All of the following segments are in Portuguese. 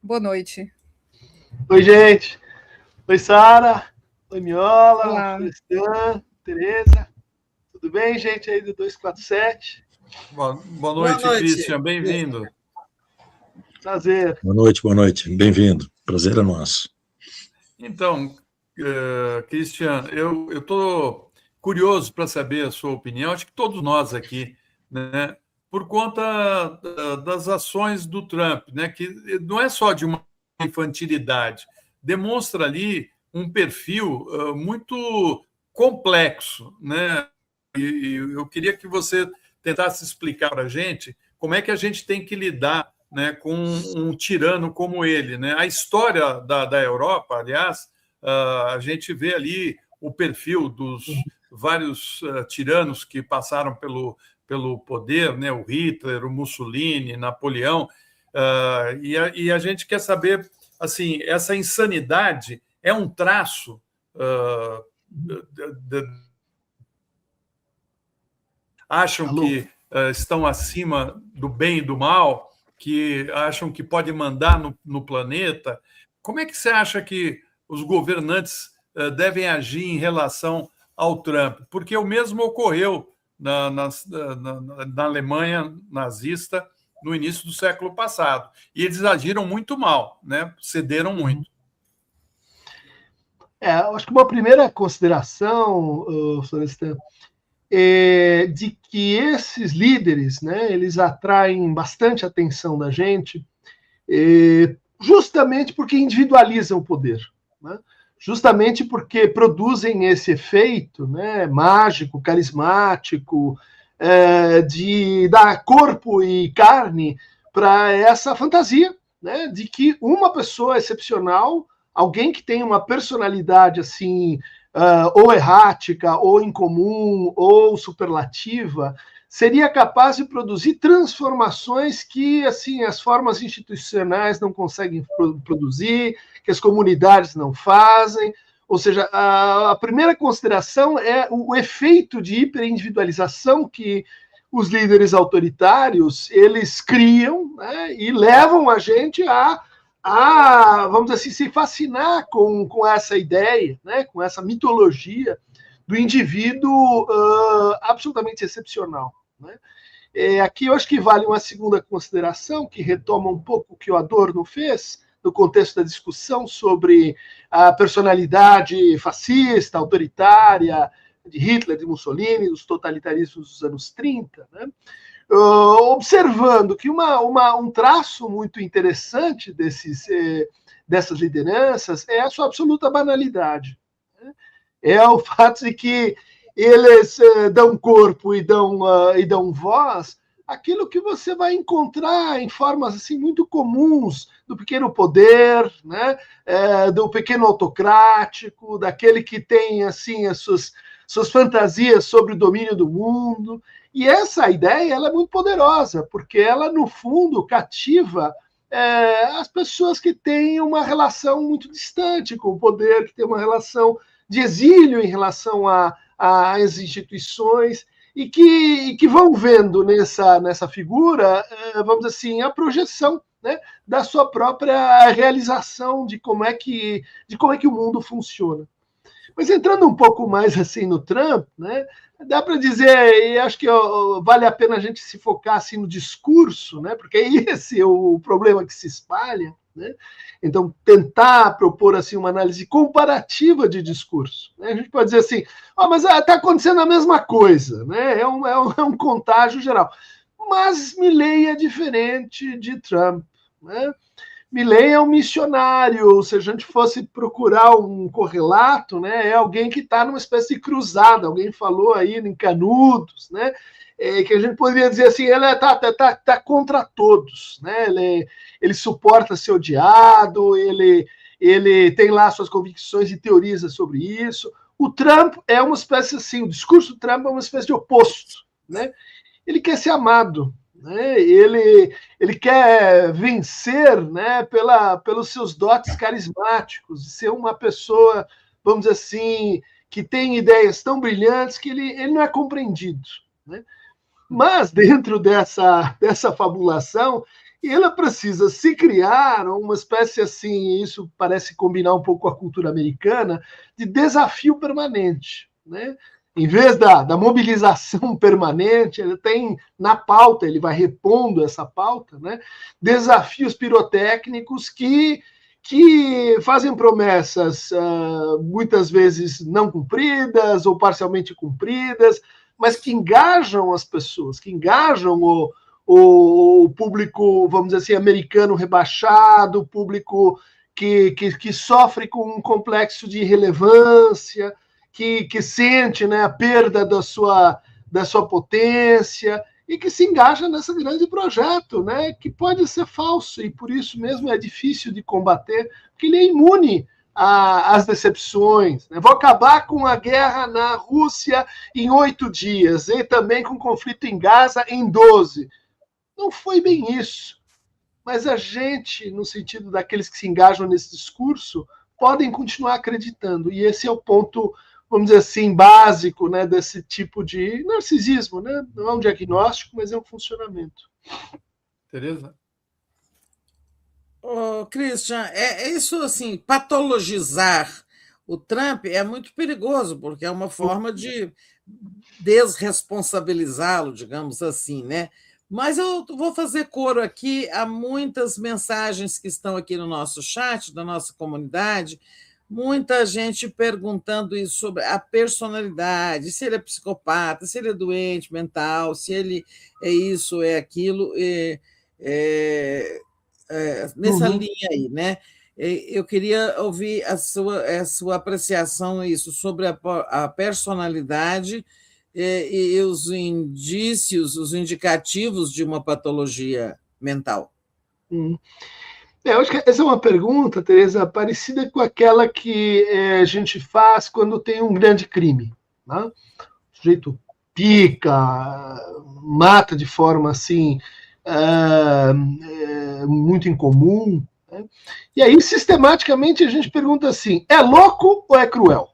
Boa noite. Oi, gente. Oi, Sara. Oi, Miola. Olá. Cristian, Tereza. Tudo bem, gente, aí do 247? Boa noite, Christian. Bem-vindo. Prazer. Boa noite. Bem-vindo. Prazer é nosso. Então, Christian, eu estou curioso para saber a sua opinião, acho que todos nós aqui, né, por conta das ações do Trump, né, que não é só de uma infantilidade, demonstra ali um perfil muito complexo, né? E eu queria que você tentasse explicar para a gente como é que a gente tem que lidar, né, com um tirano como ele, né? A história da Europa, aliás, a gente vê ali o perfil dos vários tiranos que passaram pelo poder, né? O Hitler, o Mussolini, Napoleão, e a gente quer saber, assim, essa insanidade é um traço acham que estão acima do bem e do mal, que acham que pode mandar no planeta. Como é que você acha que os governantes devem agir em relação ao Trump? Porque o mesmo ocorreu na Alemanha nazista no início do século passado. E eles agiram muito mal, né? Cederam muito. Eu acho que uma primeira consideração, Florestan, é de que esses líderes, né, eles atraem bastante atenção da gente, justamente porque individualizam o poder, né? Justamente porque produzem esse efeito, né, mágico, carismático, de dar corpo e carne para essa fantasia, né, de que uma pessoa excepcional, alguém que tem uma personalidade assim, ou errática, ou incomum, ou superlativa, seria capaz de produzir transformações que assim as formas institucionais não conseguem produzir, que as comunidades não fazem. Ou seja, a primeira consideração é o efeito de hiperindividualização que os líderes autoritários eles criam, né, e levam a gente vamos dizer assim, se fascinar com essa ideia, né, com essa mitologia do indivíduo absolutamente excepcional, né? Aqui eu acho que vale uma segunda consideração, que retoma um pouco o que o Adorno fez, no contexto da discussão sobre a personalidade fascista, autoritária, de Hitler, de Mussolini, dos totalitarismos dos anos 30, né? Observando que um traço muito interessante dessas lideranças é a sua absoluta banalidade, né? É o fato de que eles dão corpo e dão voz aquilo que você vai encontrar em formas assim muito comuns do pequeno poder, né? Do pequeno autocrático, daquele que tem assim as suas fantasias sobre o domínio do mundo. E essa ideia ela é muito poderosa, porque ela, no fundo, cativa as pessoas que têm uma relação muito distante com o poder, que têm uma relação de exílio em relação às instituições, e que vão vendo nessa figura, vamos dizer assim, a projeção, né, da sua própria realização de como é que o mundo funciona. Mas entrando um pouco mais assim no Trump, né, dá para dizer, e acho que vale a pena a gente se focar assim no discurso, né, porque esse é o problema que se espalha, né? Então, tentar propor assim uma análise comparativa de discurso, né? A gente pode dizer assim, mas está acontecendo a mesma coisa, né? É um contágio geral. Mas Milley é diferente de Trump, né? Milley é um missionário, se a gente fosse procurar um correlato, né, é alguém que está numa espécie de cruzada, alguém falou aí em Canudos, né, que a gente poderia dizer assim, ele tá contra todos, né, ele suporta ser odiado, ele tem lá suas convicções e teoriza sobre isso. O Trump é uma espécie assim, o discurso do Trump é uma espécie de oposto, né, ele quer ser amado, né? Ele quer vencer, né, pelos seus dotes carismáticos, de ser uma pessoa, vamos dizer assim, que tem ideias tão brilhantes que ele não é compreendido, né? Mas, dentro dessa fabulação, E ela precisa se criar uma espécie assim, isso parece combinar um pouco com a cultura americana, de desafio permanente, né? Em vez da mobilização permanente, ele tem na pauta, ele vai repondo essa pauta, né? Desafios pirotécnicos que fazem promessas muitas vezes não cumpridas ou parcialmente cumpridas, mas que engajam as pessoas, que engajam o público, vamos dizer assim, americano rebaixado, o público que sofre com um complexo de irrelevância, que sente, né, a perda da sua potência e que se engaja nesse grande projeto, né, que pode ser falso e por isso mesmo é difícil de combater, porque ele é imune às decepções. Né? Vou acabar com a guerra na Rússia em 8 dias e também com o conflito em Gaza em 12. Não foi bem isso. Mas a gente, no sentido daqueles que se engajam nesse discurso, podem continuar acreditando. E esse é o ponto, vamos dizer assim, básico, né, desse tipo de narcisismo. Né? Não é um diagnóstico, mas é um funcionamento. Tereza? Christian, isso assim, patologizar o Trump é muito perigoso, porque é uma forma de desresponsabilizá-lo, digamos assim, né? Mas eu vou fazer coro aqui a muitas mensagens que estão aqui no nosso chat, da nossa comunidade, muita gente perguntando isso sobre a personalidade, se ele é psicopata, se ele é doente mental, se ele é isso, é aquilo, nessa linha aí, né? Eu queria ouvir a sua apreciação isso, sobre a personalidade e os indícios, os indicativos de uma patologia mental. Eu acho que essa é uma pergunta, Tereza, parecida com aquela que a gente faz quando tem um grande crime. Né? O sujeito pica, mata de forma assim muito incomum. Né? E aí, sistematicamente, a gente pergunta assim, é louco ou é cruel?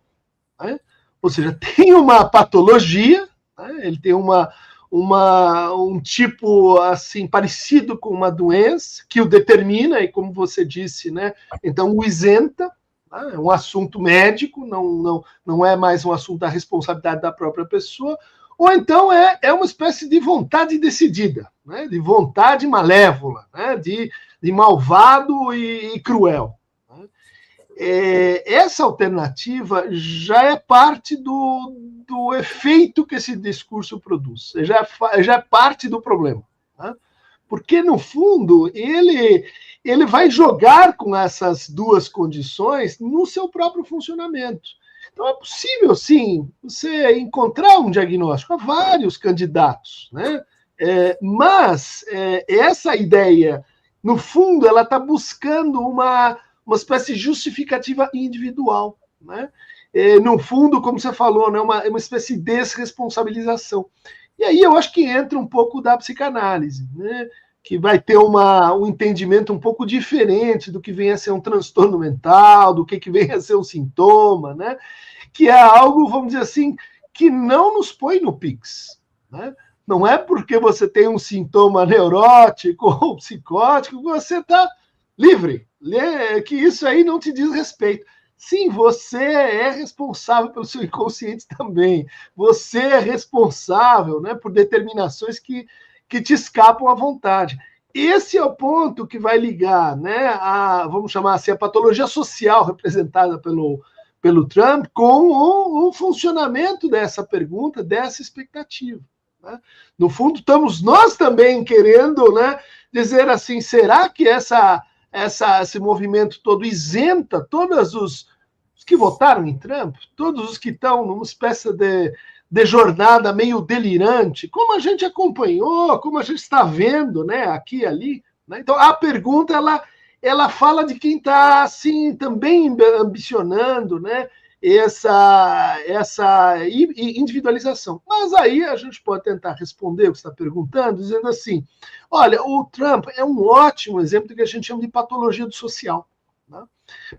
Né? Ou seja, tem uma patologia, né? Ele tem um tipo assim parecido com uma doença que o determina, e como você disse, né? Então o isenta, né? É um assunto médico, não é mais um assunto da responsabilidade da própria pessoa, ou então é uma espécie de vontade decidida, né? De vontade malévola, né? de malvado e cruel. Essa alternativa já é parte do efeito que esse discurso produz, já é parte do problema. Né? Porque, no fundo, ele vai jogar com essas duas condições no seu próprio funcionamento. Então, é possível, sim, você encontrar um diagnóstico. Há vários candidatos, né? Mas essa ideia, no fundo, ela está buscando uma espécie de justificativa individual, né? No fundo, como você falou, né, uma espécie de desresponsabilização. E aí eu acho que entra um pouco da psicanálise, né? Que vai ter um entendimento um pouco diferente do que vem a ser um transtorno mental, do que vem a ser um sintoma, né? Que é algo, vamos dizer assim, que não nos põe no PIX, né? Não é porque você tem um sintoma neurótico ou psicótico que você está livre, que isso aí não te diz respeito. Sim, você é responsável pelo seu inconsciente também. Você é responsável, né, por determinações que te escapam à vontade. Esse é o ponto que vai ligar, né, vamos chamar assim, a patologia social representada pelo Trump com o funcionamento dessa pergunta, dessa expectativa. Né? No fundo, estamos nós também querendo, né, dizer assim, será que esse movimento todo isenta todos os que votaram em Trump, todos os que estão numa espécie de jornada meio delirante, como a gente acompanhou, como a gente está vendo, né, aqui e ali. Né? Então, a pergunta, ela fala de quem está, assim, também ambicionando, né, essa individualização. Mas aí a gente pode tentar responder o que você está perguntando, dizendo assim, olha, o Trump é um ótimo exemplo do que a gente chama de patologia do social. Né?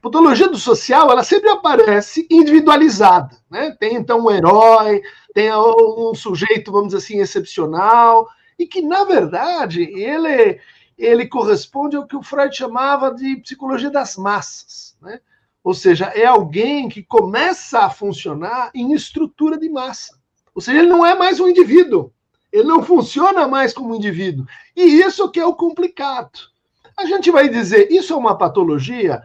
Patologia do social, ela sempre aparece individualizada. Né? Tem, então, um herói, tem um sujeito, vamos dizer assim, excepcional, e que, na verdade, ele corresponde ao que o Freud chamava de psicologia das massas, né? Ou seja, é alguém que começa a funcionar em estrutura de massa. Ou seja, ele não é mais um indivíduo, ele não funciona mais como um indivíduo. E isso que é o complicado. A gente vai dizer, isso é uma patologia?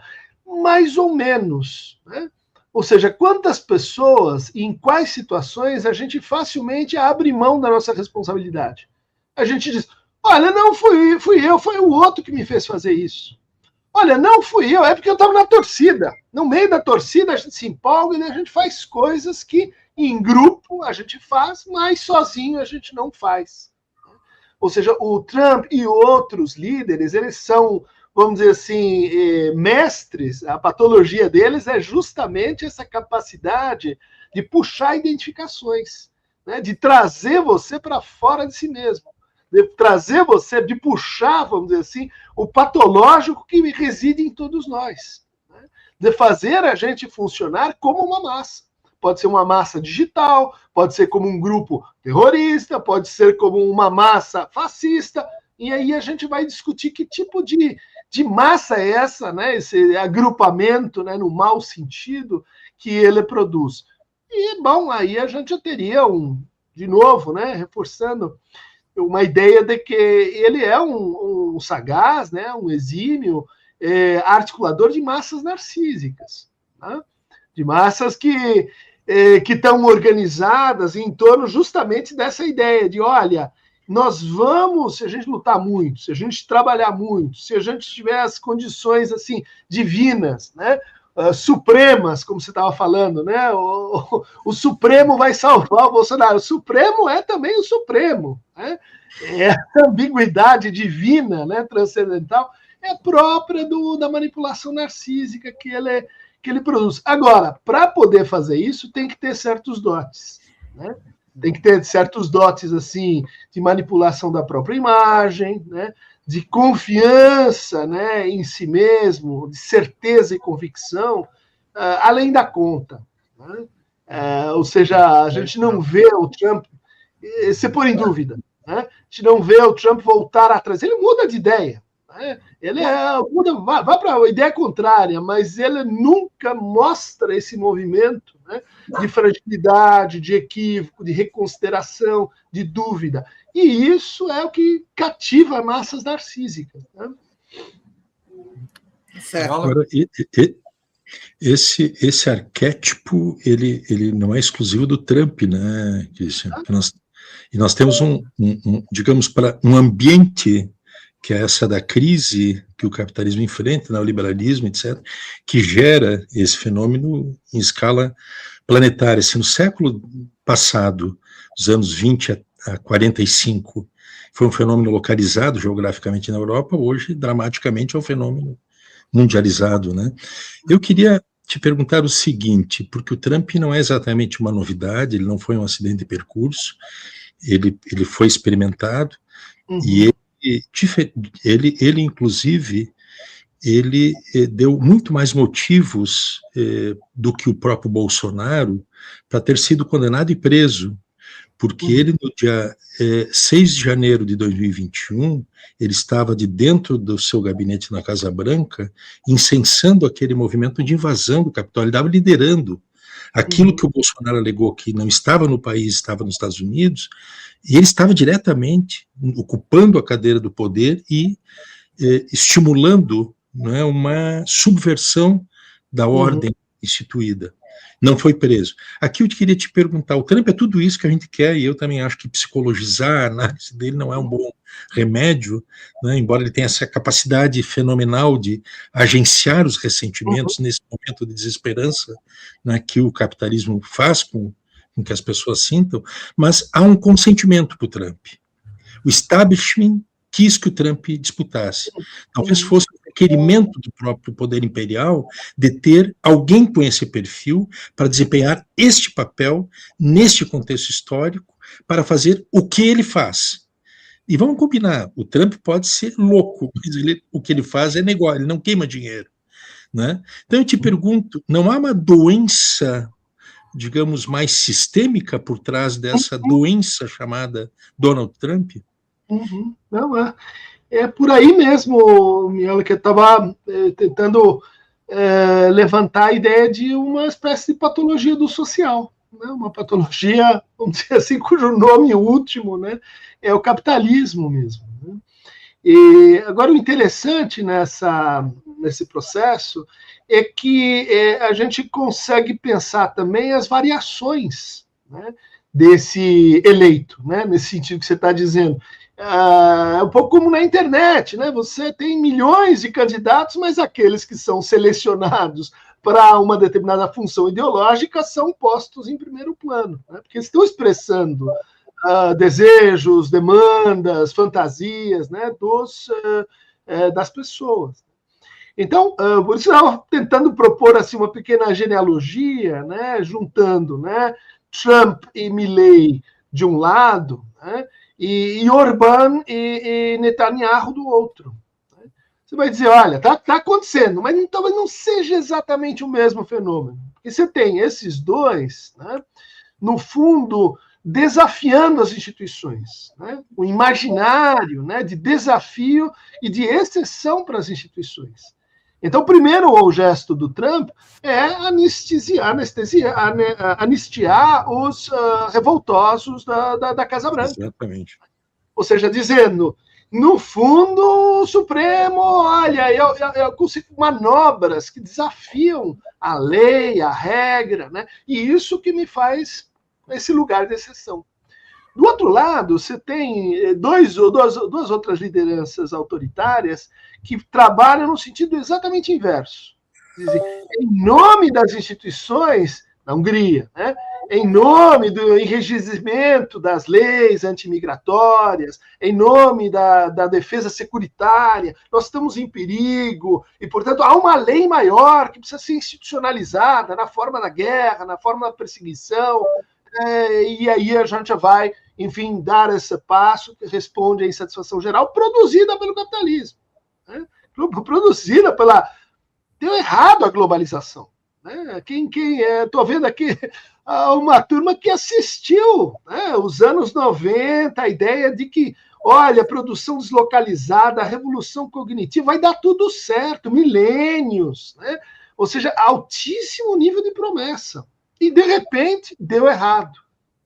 Mais ou menos, né? Ou seja, quantas pessoas e em quais situações a gente facilmente abre mão da nossa responsabilidade? A gente diz, olha, não fui eu, foi o outro que me fez fazer isso. Olha, não fui eu, é porque eu estava na torcida. No meio da torcida a gente se empolga e a gente faz coisas que em grupo a gente faz, mas sozinho a gente não faz. Ou seja, o Trump e outros líderes, eles são, vamos dizer assim, mestres. A patologia deles é justamente essa capacidade de puxar identificações, né? De trazer você para fora de si mesmo, de trazer você, de puxar, vamos dizer assim, o patológico que reside em todos nós, né? De fazer a gente funcionar como uma massa. Pode ser uma massa digital, pode ser como um grupo terrorista, pode ser como uma massa fascista, e aí a gente vai discutir que tipo de massa é essa, né? Esse agrupamento, né, no mau sentido, que ele produz. E, bom, aí a gente já teria de novo, né, reforçando uma ideia de que ele é um sagaz, né, um exímio articulador de massas narcísicas, né? De massas que estão organizadas em torno justamente dessa ideia de, olha, nós vamos, se a gente lutar muito, se a gente trabalhar muito, se a gente tiver as condições assim divinas, né, supremas, como você estava falando, né, o Supremo vai salvar o Bolsonaro. O Supremo é também o Supremo, né? Essa ambiguidade divina, né, transcendental, é própria da manipulação narcísica que ele produz. Agora, para poder fazer isso, tem que ter certos dotes, né? Tem que ter certos dotes assim de manipulação da própria imagem, né? De confiança, né, em si mesmo, de certeza e convicção, além da conta, né? Ou seja, a gente não vê o Trump se pôr em dúvida, né? A gente não vê o Trump voltar atrás. Ele muda de ideia, né? Ele vai para a ideia contrária, mas ele nunca mostra esse movimento, né, de fragilidade, de equívoco, de reconsideração, de dúvida. E isso é o que cativa massas narcísicas, né? Certo. Agora, esse arquétipo, ele não é exclusivo do Trump, né, Christian? Nós temos digamos, um ambiente que é essa da crise que o capitalismo enfrenta, né, o liberalismo, etc., que gera esse fenômeno em escala planetária. Se no século passado, dos anos 20 a 45, foi um fenômeno localizado geograficamente na Europa, hoje, dramaticamente, é um fenômeno mundializado, né? Eu queria te perguntar o seguinte, porque o Trump não é exatamente uma novidade, ele não foi um acidente de percurso, ele foi experimentado, e ele inclusive, ele deu muito mais motivos do que o próprio Bolsonaro para ter sido condenado e preso, porque ele, no dia 6 de janeiro de 2021, ele estava de dentro do seu gabinete na Casa Branca, incensando aquele movimento de invasão do Capitólio. Ele estava liderando aquilo que o Bolsonaro alegou que não estava no país, estava nos Estados Unidos, e ele estava diretamente ocupando a cadeira do poder e estimulando, né, uma subversão da ordem instituída. Não foi preso. Aqui eu queria te perguntar, o Trump é tudo isso que a gente quer, e eu também acho que psicologizar a análise dele não é um bom remédio, né, embora ele tenha essa capacidade fenomenal de agenciar os ressentimentos nesse momento de desesperança, né, que o capitalismo faz com que as pessoas sintam, mas há um consentimento para o Trump. O establishment quis que o Trump disputasse. Talvez fosse um requerimento do próprio poder imperial de ter alguém com esse perfil para desempenhar este papel, neste contexto histórico, para fazer o que ele faz. E vamos combinar, o Trump pode ser louco, mas o que ele faz é negócio, ele não queima dinheiro, né? Então eu te pergunto, não há uma doença, digamos, mais sistêmica por trás dessa doença chamada Donald Trump? Não é. é por aí mesmo, Miola, que eu estava tentando levantar a ideia de uma espécie de patologia do social, né? Uma patologia, vamos dizer assim, cujo nome último, né, é o capitalismo mesmo. Né? E agora o interessante nesse processo é que a gente consegue pensar também as variações, né, desse eleito, né, nesse sentido que você está dizendo. É um pouco como na internet, né? Você tem milhões de candidatos, mas aqueles que são selecionados para uma determinada função ideológica são postos em primeiro plano, né? Porque estão expressando desejos, demandas, fantasias, né, das pessoas. Então, por isso eu estava tentando propor assim, uma pequena genealogia, né, juntando, né, Trump e Milley de um lado, né, e Orbán e Netanyahu do outro. Você vai dizer, olha, tá acontecendo, mas talvez não seja exatamente o mesmo fenômeno. Porque você tem esses dois, né, no fundo, desafiando as instituições, né, o imaginário, né, de desafio e de exceção para as instituições. Então, primeiro, o gesto do Trump é anistiar os revoltosos da Casa Branca. Exatamente. Ou seja, dizendo, no fundo, o Supremo, olha, eu consigo manobras que desafiam a lei, a regra, né? E isso que me faz esse lugar de exceção. Do outro lado, você tem duas outras lideranças autoritárias que trabalham no sentido exatamente inverso. Dizem, em nome das instituições, na Hungria, né, em nome do enrijecimento das leis antimigratórias, em nome da defesa securitária, nós estamos em perigo, e, portanto, há uma lei maior que precisa ser institucionalizada na forma da guerra, na forma da perseguição, e aí a gente vai, enfim, dar esse passo que responde à insatisfação geral produzida pelo capitalismo, né? Produzida pela... Deu errado a globalização. Né? Estou vendo aqui uma turma que assistiu, né, os anos 90, a ideia de que, olha, produção deslocalizada, a revolução cognitiva, vai dar tudo certo, milênios, né? Ou seja, altíssimo nível de promessa. E, de repente, deu errado.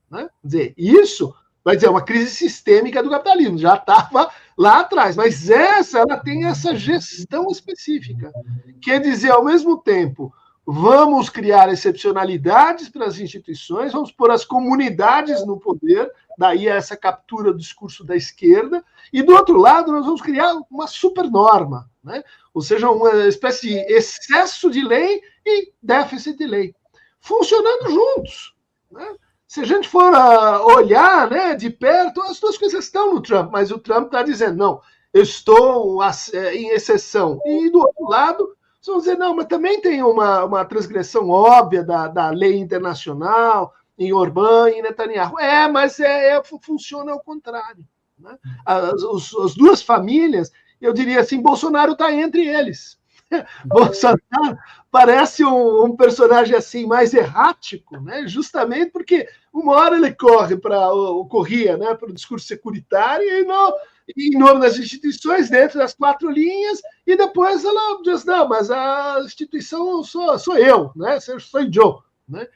Né? Quer dizer, isso vai dizer uma crise sistêmica do capitalismo, já estava lá atrás, mas ela tem essa gestão específica. Quer dizer, ao mesmo tempo, vamos criar excepcionalidades para as instituições, vamos pôr as comunidades no poder, daí essa captura do discurso da esquerda, e do outro lado nós vamos criar uma supernorma, né? Ou seja, uma espécie de excesso de lei e déficit de lei, funcionando juntos, né? Se a gente for olhar, né, de perto, as duas coisas estão no Trump, mas o Trump está dizendo, não, eu estou em exceção. E do outro lado, vocês vão dizer, não, mas também tem uma transgressão óbvia da lei internacional em Orbán e Netanyahu. Mas funciona ao contrário. Né? As duas famílias, eu diria assim, Bolsonaro está entre eles. Bolsonaro parece um personagem assim mais errático, né? Justamente porque uma hora ele corria, né, para o discurso securitário e em nome das instituições dentro das quatro linhas, e depois ela diz, não, mas a instituição sou eu, né? Sou Joe, né?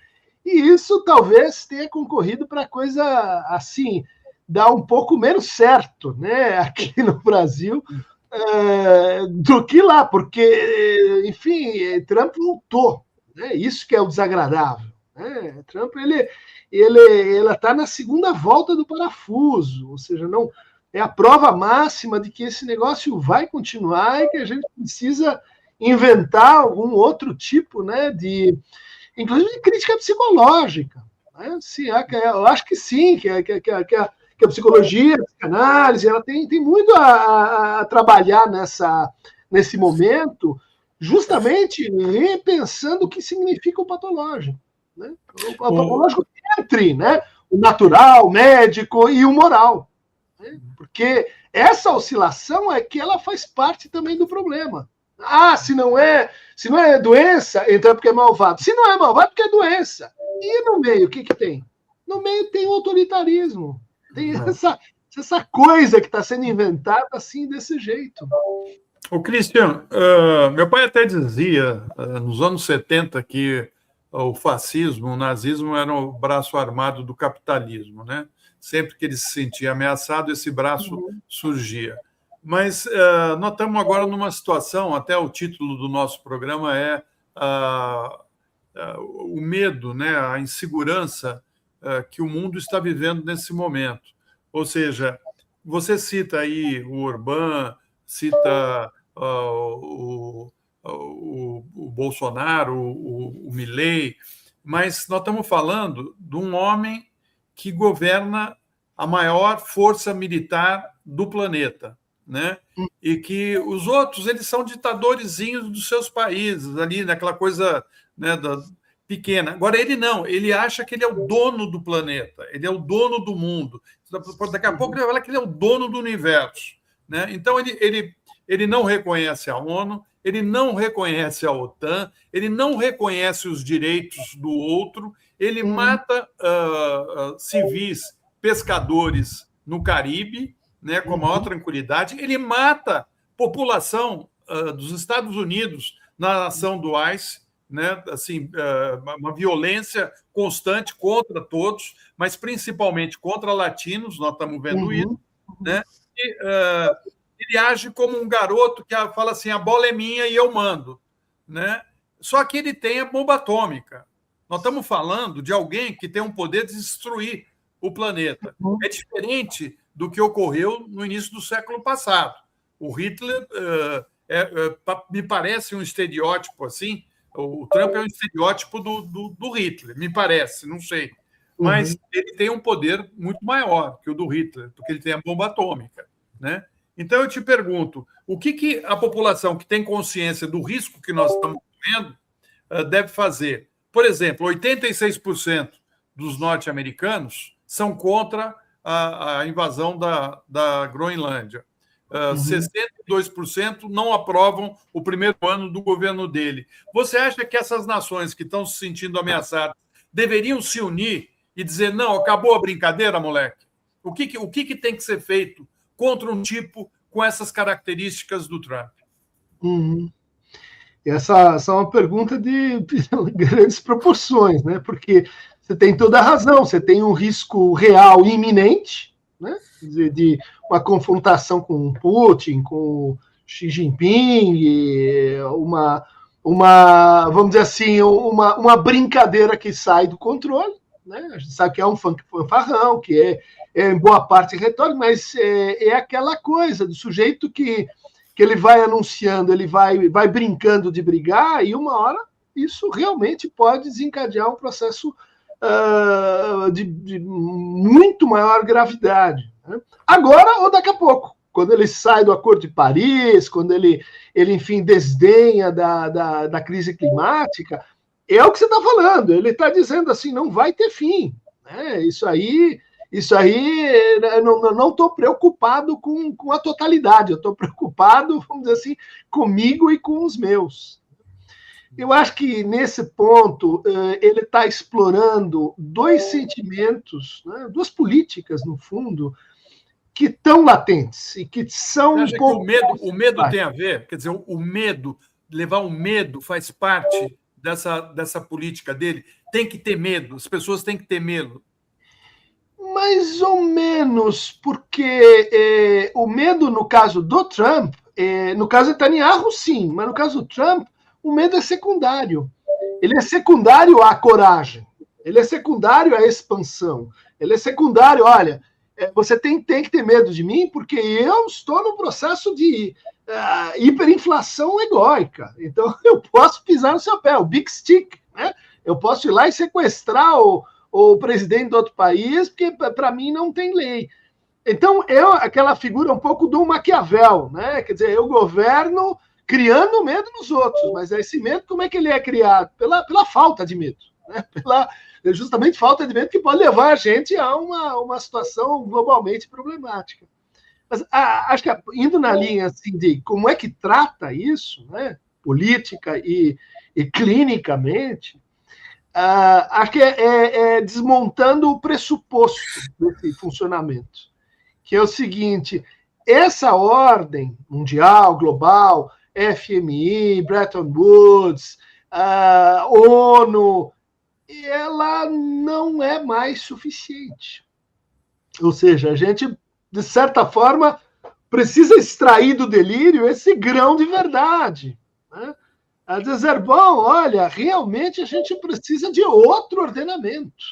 E isso talvez tenha concorrido para a coisa assim dar um pouco menos certo, né, aqui no Brasil, do que lá, porque, enfim, Trump voltou, né? Isso que é o desagradável, né? Trump ele está na segunda volta do parafuso, ou seja, não é a prova máxima de que esse negócio vai continuar e que a gente precisa inventar algum outro tipo, né, inclusive de crítica psicológica, né? Eu acho que sim, que a psicologia, a psicanálise, ela tem muito a trabalhar nesse momento, justamente repensando o que significa o patológico. Né? O patológico entre, né, o natural, o médico e o moral. Né? Porque essa oscilação é que ela faz parte também do problema. Se não é doença, então é porque é malvado. Se não é malvado, é porque é doença. E no meio, o que tem? No meio tem o autoritarismo. Tem essa se essa coisa que está sendo inventada assim, desse jeito. O Christian, meu pai até dizia, nos anos 70, que o fascismo, o nazismo era o braço armado do capitalismo, né? Sempre que ele se sentia ameaçado, esse braço surgia. Mas nós estamos agora numa situação, até o título do nosso programa é o medo, né? A insegurança que o mundo está vivendo nesse momento. Ou seja, você cita aí o Orbán, cita o Bolsonaro, o Milei, mas nós estamos falando de um homem que governa a maior força militar do planeta, né? E que os outros, eles são ditadorzinhos dos seus países, ali naquela coisa, né, pequena. Agora, ele não, ele acha que ele é o dono do planeta, ele é o dono do mundo. Daqui a pouco ele vai falar que ele é o dono do universo, né? Então, ele não reconhece a ONU, ele não reconhece a OTAN, ele não reconhece os direitos do outro, ele mata civis, pescadores no Caribe, né, com a maior tranquilidade, ele mata população dos Estados Unidos na ação do ICE, né, assim, uma violência constante contra todos, mas principalmente contra latinos, nós estamos vendo isso, né? E, ele age como um garoto que fala assim, a bola é minha e eu mando, né? Só que ele tem a bomba atômica. Nós estamos falando de alguém que tem um poder de destruir o planeta. É diferente do que ocorreu no início do século passado. O Hitler me parece um estereótipo assim. O Trump é um estereótipo do Hitler, me parece, não sei. Mas ele tem um poder muito maior que o do Hitler, porque ele tem a bomba atômica, né? Então, eu te pergunto, o que a população que tem consciência do risco que nós estamos vivendo deve fazer? Por exemplo, 86% dos norte-americanos são contra a invasão da Groenlândia. 62% não aprovam o primeiro ano do governo dele. Você acha que essas nações que estão se sentindo ameaçadas deveriam se unir e dizer, não, acabou a brincadeira, moleque? O que tem que ser feito contra um tipo com essas características do Trump? Essa é uma pergunta de grandes proporções, né? Porque você tem toda a razão, você tem um risco real e iminente, né? De uma confrontação com Putin, com Xi Jinping, vamos dizer assim, uma brincadeira que sai do controle, né? A gente sabe que é um fanfarrão, que é em boa parte retórico, mas é aquela coisa do sujeito que ele vai anunciando, ele vai brincando de brigar, e uma hora isso realmente pode desencadear um processo de muito maior gravidade, né? Agora ou daqui a pouco, quando ele sai do Acordo de Paris, quando ele enfim, desdenha da crise climática, é o que você está falando, ele está dizendo assim, não vai ter fim, né? Isso aí, não estou preocupado com a totalidade, eu estou preocupado, vamos dizer assim, comigo e com os meus. Eu acho que, nesse ponto, ele está explorando dois sentimentos, né, duas políticas, no fundo, que estão latentes e que são um pouco... O medo tem a ver? Quer dizer, o medo, levar o medo faz parte dessa política dele? Tem que ter medo, as pessoas têm que ter medo. Mais ou menos, porque o medo, no caso do Trump, no caso de Netanyahu, sim, mas no caso do Trump, o medo é secundário. Ele é secundário à coragem, ele é secundário à expansão, ele é secundário, olha, você tem que ter medo de mim, porque eu estou num processo de hiperinflação egóica, então eu posso pisar no seu pé, o big stick, né? Eu posso ir lá e sequestrar o presidente de outro país, porque para mim não tem lei. Então, aquela figura um pouco do Maquiavel, né? Quer dizer, eu governo criando medo nos outros, mas esse medo, como é que ele é criado? Pela falta de medo, né? Justamente falta de medo que pode levar a gente a uma situação globalmente problemática. Mas acho que indo na linha assim, de como é que trata isso, né? Política e clinicamente, acho que é desmontando o pressuposto desse funcionamento, que é o seguinte: essa ordem mundial, global, FMI, Bretton Woods, ONU, ela não é mais suficiente. Ou seja, a gente, de certa forma, precisa extrair do delírio esse grão de verdade, né? A dizer, bom, olha, realmente a gente precisa de outro ordenamento,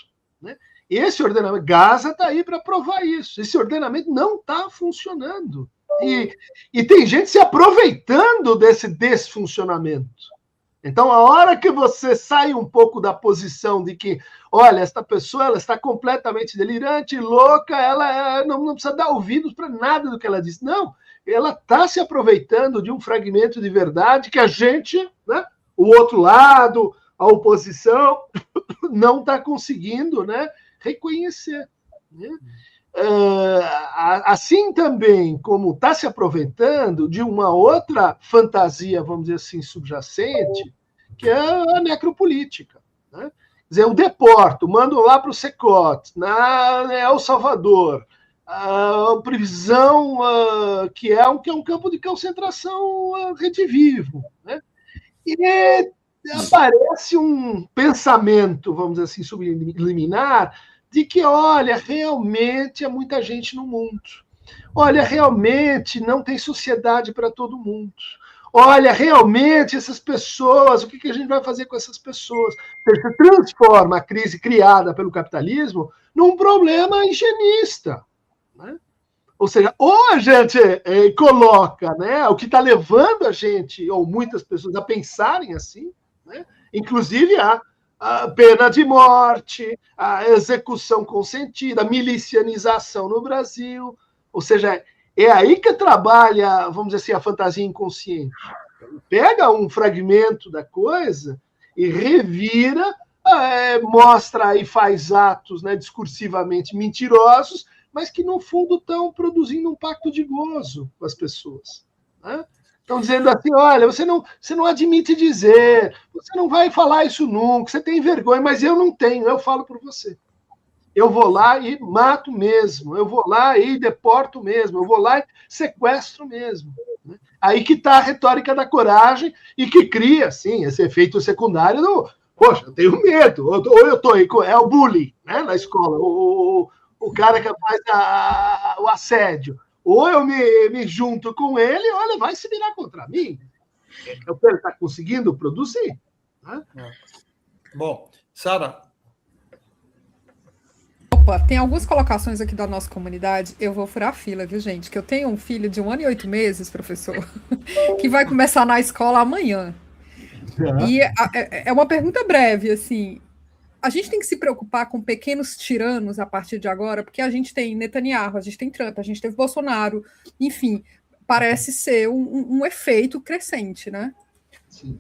né? Esse ordenamento, Gaza está aí para provar isso, esse ordenamento não está funcionando. E tem gente se aproveitando desse desfuncionamento. Então, a hora que você sai um pouco da posição de que, olha, esta pessoa ela está completamente delirante, louca, ela não precisa dar ouvidos para nada do que ela diz. Não, ela está se aproveitando de um fragmento de verdade que a gente, né, o outro lado, a oposição, não está conseguindo, né, reconhecer. Né? Assim também como está se aproveitando de uma outra fantasia, vamos dizer assim, subjacente, que é a necropolítica. Né? Quer dizer, eu deporto, mando lá para o Secot, na El Salvador, a previsão que é um campo de concentração redivivo. Né? E aparece um pensamento, vamos dizer assim, subliminar, de que, olha, realmente há muita gente no mundo. Olha, realmente não tem sociedade para todo mundo. Olha, realmente essas pessoas, o que a gente vai fazer com essas pessoas? Você transforma a crise criada pelo capitalismo num problema higienista. Né? Ou seja, ou a gente coloca, né, o que está levando a gente, ou muitas pessoas, a pensarem assim, né? Inclusive a pena de morte, a execução consentida, a milicianização no Brasil. Ou seja, é aí que trabalha, vamos dizer assim, a fantasia inconsciente. Pega um fragmento da coisa e revira, mostra e faz atos, né, discursivamente mentirosos, mas que, no fundo, estão produzindo um pacto de gozo com as pessoas. Né? Estão dizendo assim, olha, você não admite dizer, você não vai falar isso nunca, você tem vergonha, mas eu não tenho, eu falo por você. Eu vou lá e mato mesmo, eu vou lá e deporto mesmo, eu vou lá e sequestro mesmo. Né? Aí que está a retórica da coragem e que cria, sim, esse efeito secundário do, poxa, eu tenho medo, ou eu tô aí, é o bullying, né, na escola, o cara que faz o assédio. Ou eu me junto com ele, ou ele vai se virar contra mim. É o que ele está conseguindo produzir. Né? Bom, Sara. Opa, tem algumas colocações aqui da nossa comunidade. Eu vou furar a fila, viu, gente? Que eu tenho um filho de 1 ano e 8 meses, professor, que vai começar na escola amanhã. E é uma pergunta breve, assim. A gente tem que se preocupar com pequenos tiranos a partir de agora, porque a gente tem Netanyahu, a gente tem Trump, a gente teve Bolsonaro, enfim, parece ser um efeito crescente, né? Sim.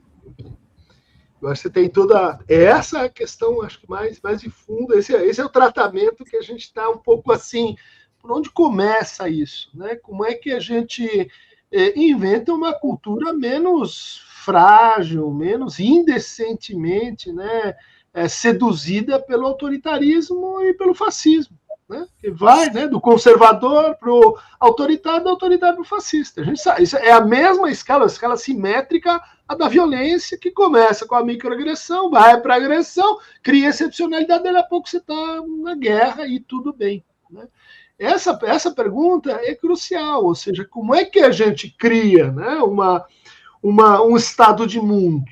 Eu acho que você tem toda essa questão, acho que mais de fundo, esse é o tratamento que a gente está um pouco assim, por onde começa isso, né? Como é que a gente inventa uma cultura menos frágil, menos indecentemente, né? Seduzida pelo autoritarismo e pelo fascismo, né? Que vai, né, do conservador para o autoritário, do autoritário para o fascista. A gente sabe, isso é a mesma escala, a escala simétrica a da violência, que começa com a microagressão, vai para a agressão, cria excepcionalidade, daí a pouco você está na guerra e tudo bem. Né? Essa pergunta é crucial, ou seja, como é que a gente cria, né, um estado de mundo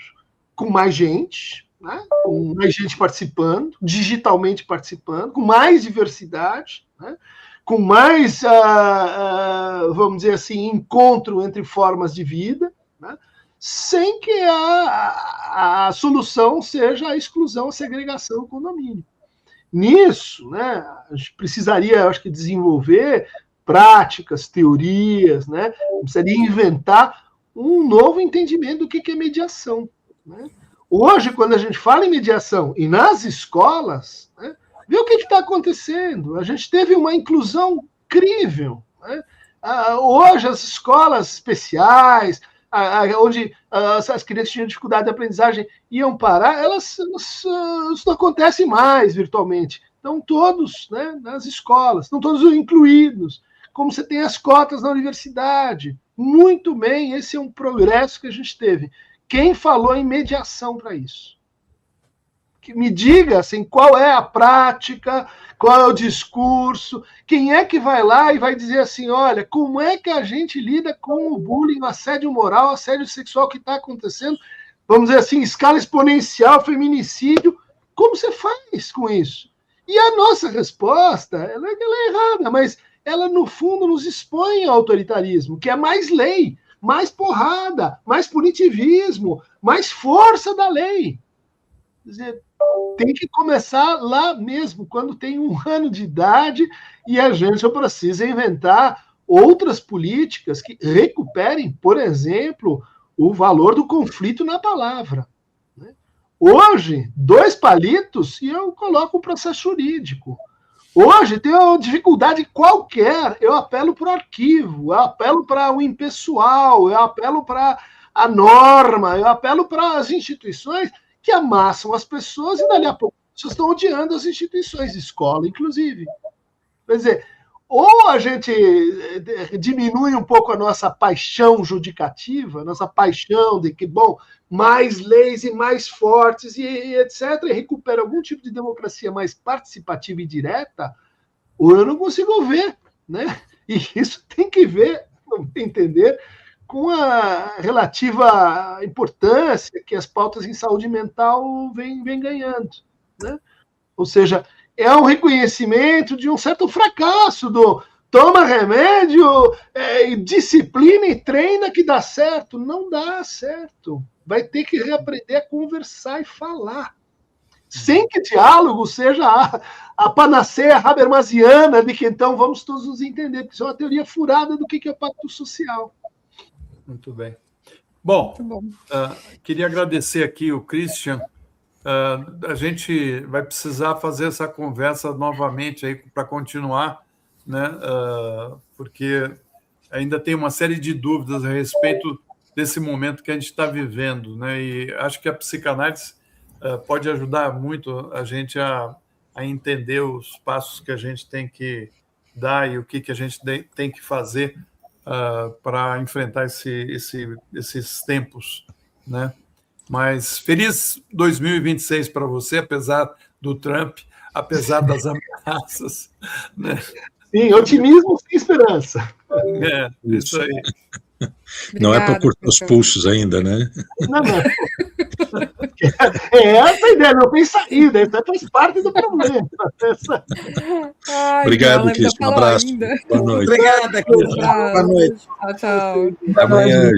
com mais gente, né? Com mais gente participando, digitalmente participando, com mais diversidade, né? Com mais, vamos dizer assim, encontro entre formas de vida, né? Sem que a solução seja a exclusão, a segregação, o condomínio. Nisso, né, a gente precisaria, eu acho que, desenvolver práticas, teorias, né? Precisaria inventar um novo entendimento do que é mediação, né? Hoje, quando a gente fala em mediação e nas escolas, né, vê o que está acontecendo. A gente teve uma inclusão incrível. Né? Hoje, as escolas especiais, onde as crianças tinham dificuldade de aprendizagem iam parar, isso não acontece mais virtualmente. Estão todos, né, nas escolas, estão todos incluídos, como você tem as cotas na universidade. Muito bem, esse é um progresso que a gente teve. Quem falou em mediação para isso? Que me diga assim, qual é a prática, qual é o discurso, quem é que vai lá e vai dizer assim, olha, como é que a gente lida com o bullying, o assédio moral, o assédio sexual que está acontecendo, vamos dizer assim, escala exponencial, feminicídio, como você faz com isso? E a nossa resposta, ela é errada, mas ela, no fundo, nos expõe ao autoritarismo, que é mais lei, mais porrada, mais punitivismo, mais força da lei. Quer dizer, tem que começar lá mesmo, quando tem 1 ano de idade, e a gente precisa inventar outras políticas que recuperem, por exemplo, o valor do conflito na palavra. Hoje, 2 palitos e eu coloco um processo jurídico. Hoje, tem uma dificuldade qualquer, eu apelo para o arquivo, eu apelo para o impessoal, eu apelo para a norma, eu apelo para as instituições que amassam as pessoas e dali a pouco as pessoas estão odiando as instituições, escola, inclusive. Quer dizer, ou a gente diminui um pouco a nossa paixão judicativa, nossa paixão de que, bom, mais leis e mais fortes e etc., e recupera algum tipo de democracia mais participativa e direta, ou eu não consigo ver, né? E isso tem que ver, entender, com a relativa importância que as pautas em saúde mental vêm ganhando, né? Ou seja, é um reconhecimento de um certo fracasso do toma remédio, disciplina e treina que dá certo. Não dá certo. Vai ter que reaprender a conversar e falar. Sem que diálogo seja a panaceia habermasiana de que então vamos todos nos entender, porque isso é uma teoria furada do que é o pacto social. Muito bem. Bom, queria agradecer aqui o Christian. A gente vai precisar fazer essa conversa novamente aí para continuar, né? Porque ainda tem uma série de dúvidas a respeito desse momento que a gente está vivendo, né? E acho que a psicanálise pode ajudar muito a gente a entender os passos que a gente tem que dar e o que a gente tem que fazer para enfrentar esses tempos, né? Mas feliz 2026 para você, apesar do Trump, apesar das ameaças, né? Sim, otimismo sem esperança. Isso aí. Não é para cortar os pulsos ainda, né? Não. Essa a ideia, não tem saída, essa faz parte do problema. Obrigado, Cristian. Um abraço. Boa noite. Obrigada, Cristian. Boa noite. Tchau. Amanhã.